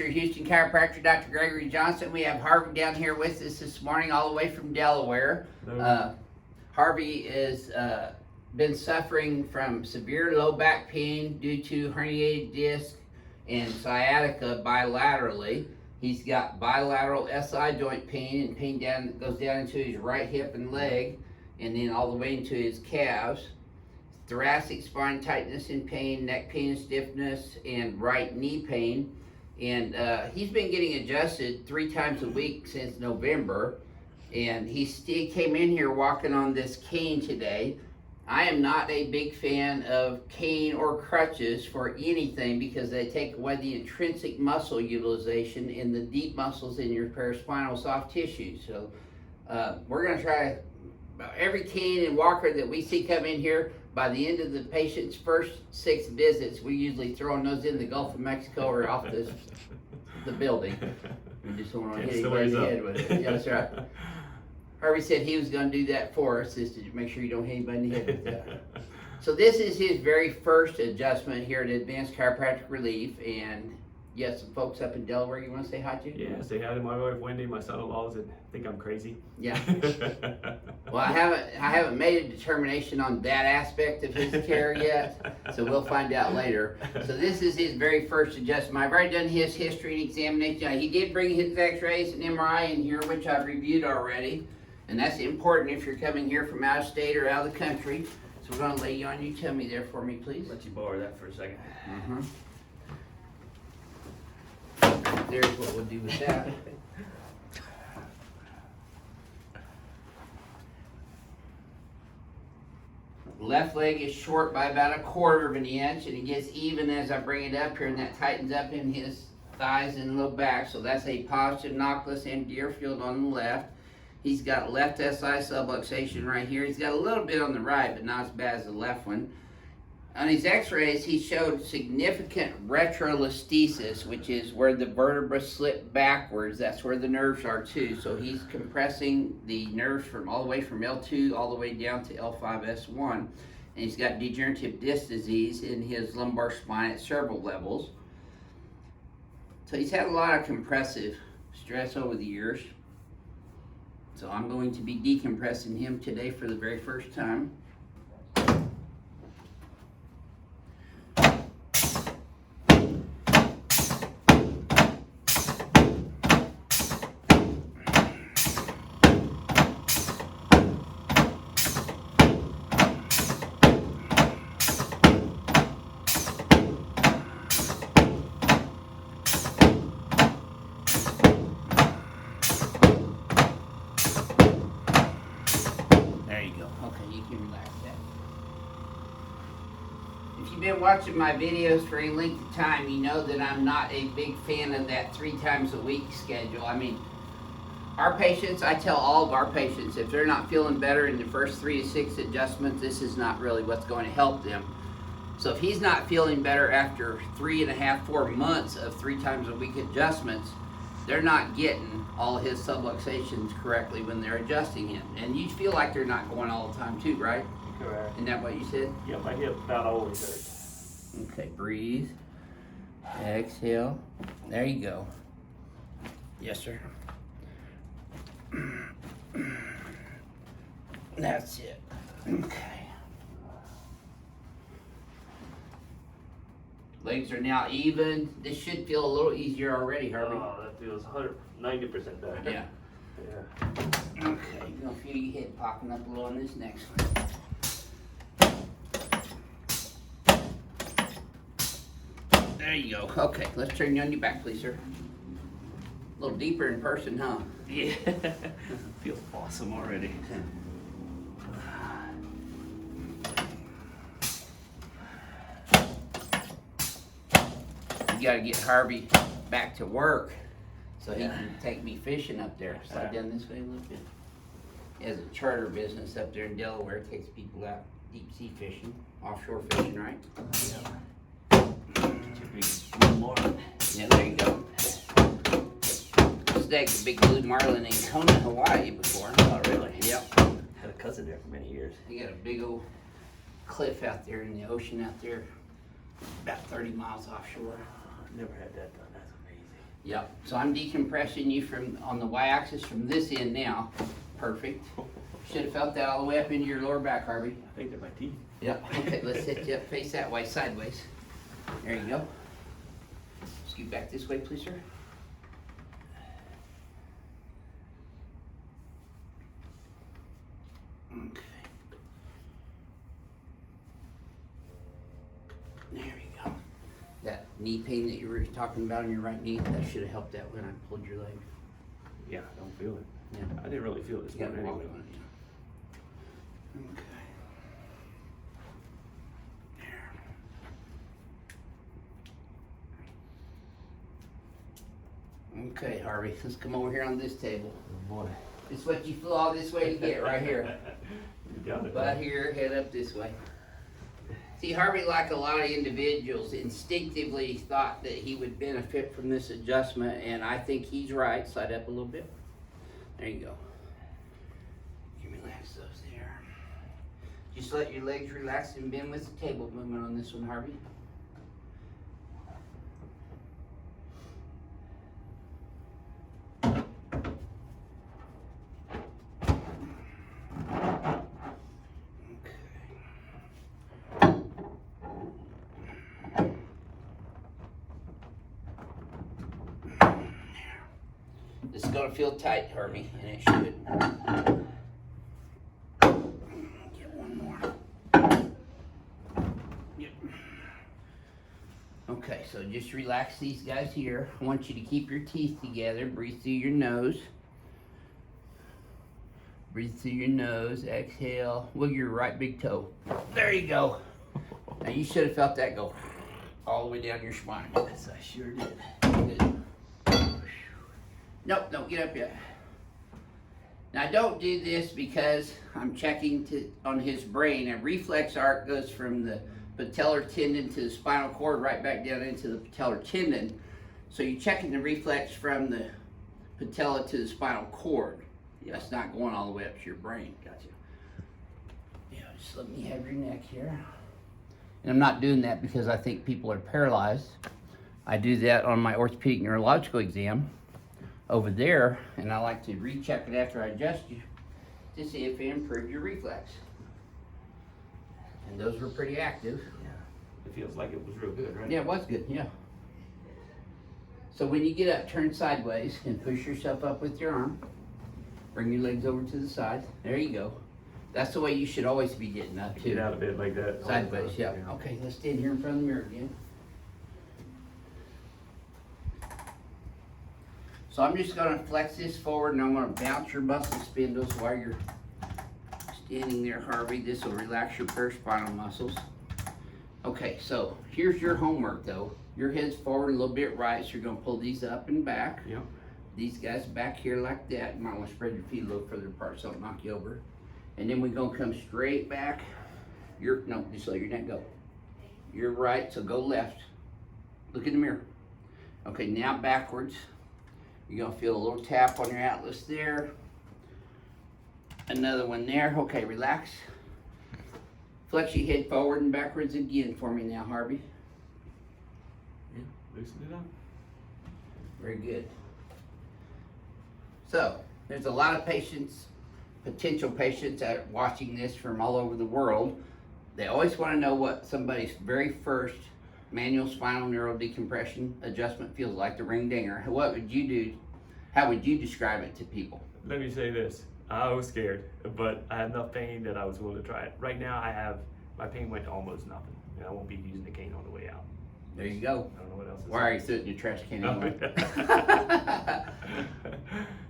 your Houston chiropractor, Dr. Gregory Johnson. We have Harvey down here with us this morning, all the way from Delaware. Harvey has been suffering from severe low back pain due to herniated disc and sciatica bilaterally. He's got bilateral SI joint pain and pain that goes down into his right hip and leg, and then all the way into his calves. Thoracic spine tightness and pain, neck pain and stiffness, and right knee pain. And he's been getting adjusted 3 times a week since November. And he still came in here walking on this cane today. I am not a big fan of cane or crutches for anything because they take away the intrinsic muscle utilization in the deep muscles in your paraspinal soft tissue. So we're going to try every cane and walker that we see come in here. By the end of the patient's first 6 visits, we usually throwing those in the Gulf of Mexico or off the building. We just don't want to hit anybody in the head with it. Yeah, that's right. Harvey said he was going to do that for us, is to make sure you don't hit anybody in the head with that. So this is his very first adjustment here at Advanced Chiropractic Relief, and you have some folks up in Delaware you want to say hi to? Yeah, say hi to my wife Wendy, my son-in-laws that think I'm crazy. Yeah. Well, I haven't made a determination on that aspect of his care yet, so we'll find out later. So this is his very first adjustment. I've already done his history and examination. He did bring his x-rays and MRI in here, which I've reviewed already. And that's important if you're coming here from out of state or out of the country. So we're going to lay you on. You tell me there for me, please. Let you borrow that for a second. There's what we'll do with that. Left leg is short by about 1/4 of an inch, and it gets even as I bring it up here, and that tightens up in his thighs and low back. So that's a positive nocklus and Deerfield on the left. He's got left SI subluxation right here. He's got a little bit on the right, but not as bad as the left one. On his x-rays, he showed significant retrolisthesis, which is where the vertebra slip backwards. That's where the nerves are too. So he's compressing the nerves from all the way from L2 all the way down to L5S1. And he's got degenerative disc disease in his lumbar spine at several levels. So he's had a lot of compressive stress over the years. So I'm going to be decompressing him today for the very first time. If you've been watching my videos for any length of time, you know that I'm not a big fan of that 3 times a week schedule. I mean, our patients, I tell all of our patients, if they're not feeling better in the first 3 to 6 adjustments, this is not really what's going to help them. So if he's not feeling better after 3.5, 4 months of 3 times a week adjustments, they're not getting all his subluxations correctly when they're adjusting him. And you feel like they're not going all the time too, right? Correct. Isn't that what you said? Yeah, my hip about always hurts. Okay, breathe. Exhale. There you go. Yes, sir. That's it. Okay. Legs are now even. This should feel a little easier already, Harvey. Oh, that feels 90% better. Yeah. Yeah. Okay, you're gonna feel your head popping up a little on this next one. There you go. Okay, let's turn you on your back, please, sir. A little deeper in person, huh? Yeah. Feels awesome already. You gotta get Harvey back to work so he can take me fishing up there. Slide down this way a little bit. He has a charter business up there in Delaware. Takes people out deep sea fishing, offshore fishing, right? More. Yeah, there you go. Snagged a big blue marlin in Kona, Hawaii before. Oh, really? Yep. Had a cousin there for many years. He got a big old cliff out there in the ocean out there, about 30 miles offshore. Never had that done. That's amazing. Yep, so I'm decompressing you from, on the y-axis from this end now. Perfect. Should have felt that all the way up into your lower back, Harvey. I think they're my teeth. Yep, okay, let's sit you up, face that way, sideways. There you go. Scoot back this way, please, sir. Okay. There you go. That knee pain that you were talking about in your right knee, that should have helped out when I pulled your leg. Yeah, I don't feel it. Yeah. I didn't really feel it this You gotta morning walk anyway. on it, yeah. Okay. Okay, Harvey, let's come over here on this table. Oh boy. It's what you flew all this way to get, right here. You got it. Butt here, head up this way. See, Harvey, like a lot of individuals, instinctively thought that he would benefit from this adjustment, and I think he's right. Slide up a little bit. There you go. You relax those there. Just let your legs relax and bend with the table movement on this one, Harvey. This is gonna feel tight, Harvey, and it should. Get one more. Yep. Okay, so just relax these guys here. I want you to keep your teeth together. Breathe through your nose. Breathe through your nose. Exhale. Wiggle your right big toe. There you go. Now you should have felt that go all the way down your spine. Yes, I sure did. Good. Nope, don't get up yet. Now don't do this because I'm checking on his brain. A reflex arc goes from the patellar tendon to the spinal cord right back down into the patellar tendon. So you're checking the reflex from the patella to the spinal cord. That's not going all the way up to your brain. Gotcha. Yeah, just let me have your neck here. And I'm not doing that because I think people are paralyzed. I do that on my orthopedic neurological exam over there, and I like to recheck it after I adjust you to see if it improved your reflex. And those were pretty active. Yeah. It feels like it was real good, right? Yeah, it was good, yeah. So when you get up, turn sideways and push yourself up with your arm. Bring your legs over to the side. There you go. That's the way you should always be getting up too. Get out of bed like that. Sideways, yeah. Okay, let's stand here in front of the mirror again. So I'm just gonna flex this forward and I'm gonna bounce your muscle spindles while you're standing there, Harvey. This will relax your paraspinal muscles. Okay, so here's your homework though. Your head's forward a little bit right, so you're gonna pull these up and back. Yep. These guys back here like that. You might wanna spread your feet a little further apart so it'll knock you over. And then we're gonna come straight back. No, just let your neck go. You're right, so go left. Look in the mirror. Okay, now backwards. You're gonna feel a little tap on your atlas there. Another one there. Okay, relax. Flex your head forward and backwards again for me now, Harvey. Yeah, loosen it up. Very good. So, there's a lot of patients, potential patients that are watching this from all over the world. They always want to know what somebody's very first manual spinal neural decompression adjustment feels like, the ring dinger. What would you do? How would you describe it to people? Let me say this. I was scared, but I had enough pain that I was willing to try it. Right now, my pain went to almost nothing, and I won't be using the cane on the way out. There you go. I don't know what else. Why are you sitting in your trash can anyway?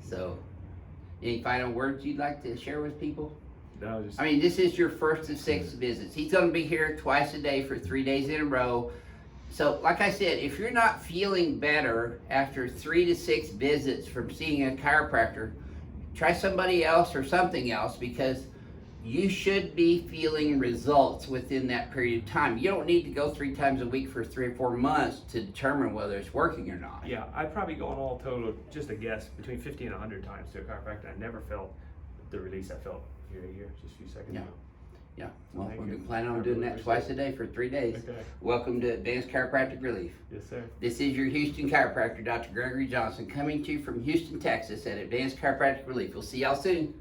So, any final words you'd like to share with people? No, just. I mean, this is your first of 6 visits. He's going to be here twice a day for 3 days in a row. So, like I said, if you're not feeling better after 3 to 6 visits from seeing a chiropractor, try somebody else or something else, because you should be feeling results within that period of time. You don't need to go 3 times a week for 3 or 4 months to determine whether it's working or not. Yeah, I've probably gone all total, just a guess, between 50 and 100 times to a chiropractor. I never felt the release I felt here, just a few seconds Yeah. ago. Yeah, well, Thank we're you. planning I on doing really that twice a day for 3 days. Okay. Welcome to Advanced Chiropractic Relief. Yes, sir. This is your Houston chiropractor, Dr. Gregory Johnson, coming to you from Houston, Texas at Advanced Chiropractic Relief. We'll see y'all soon.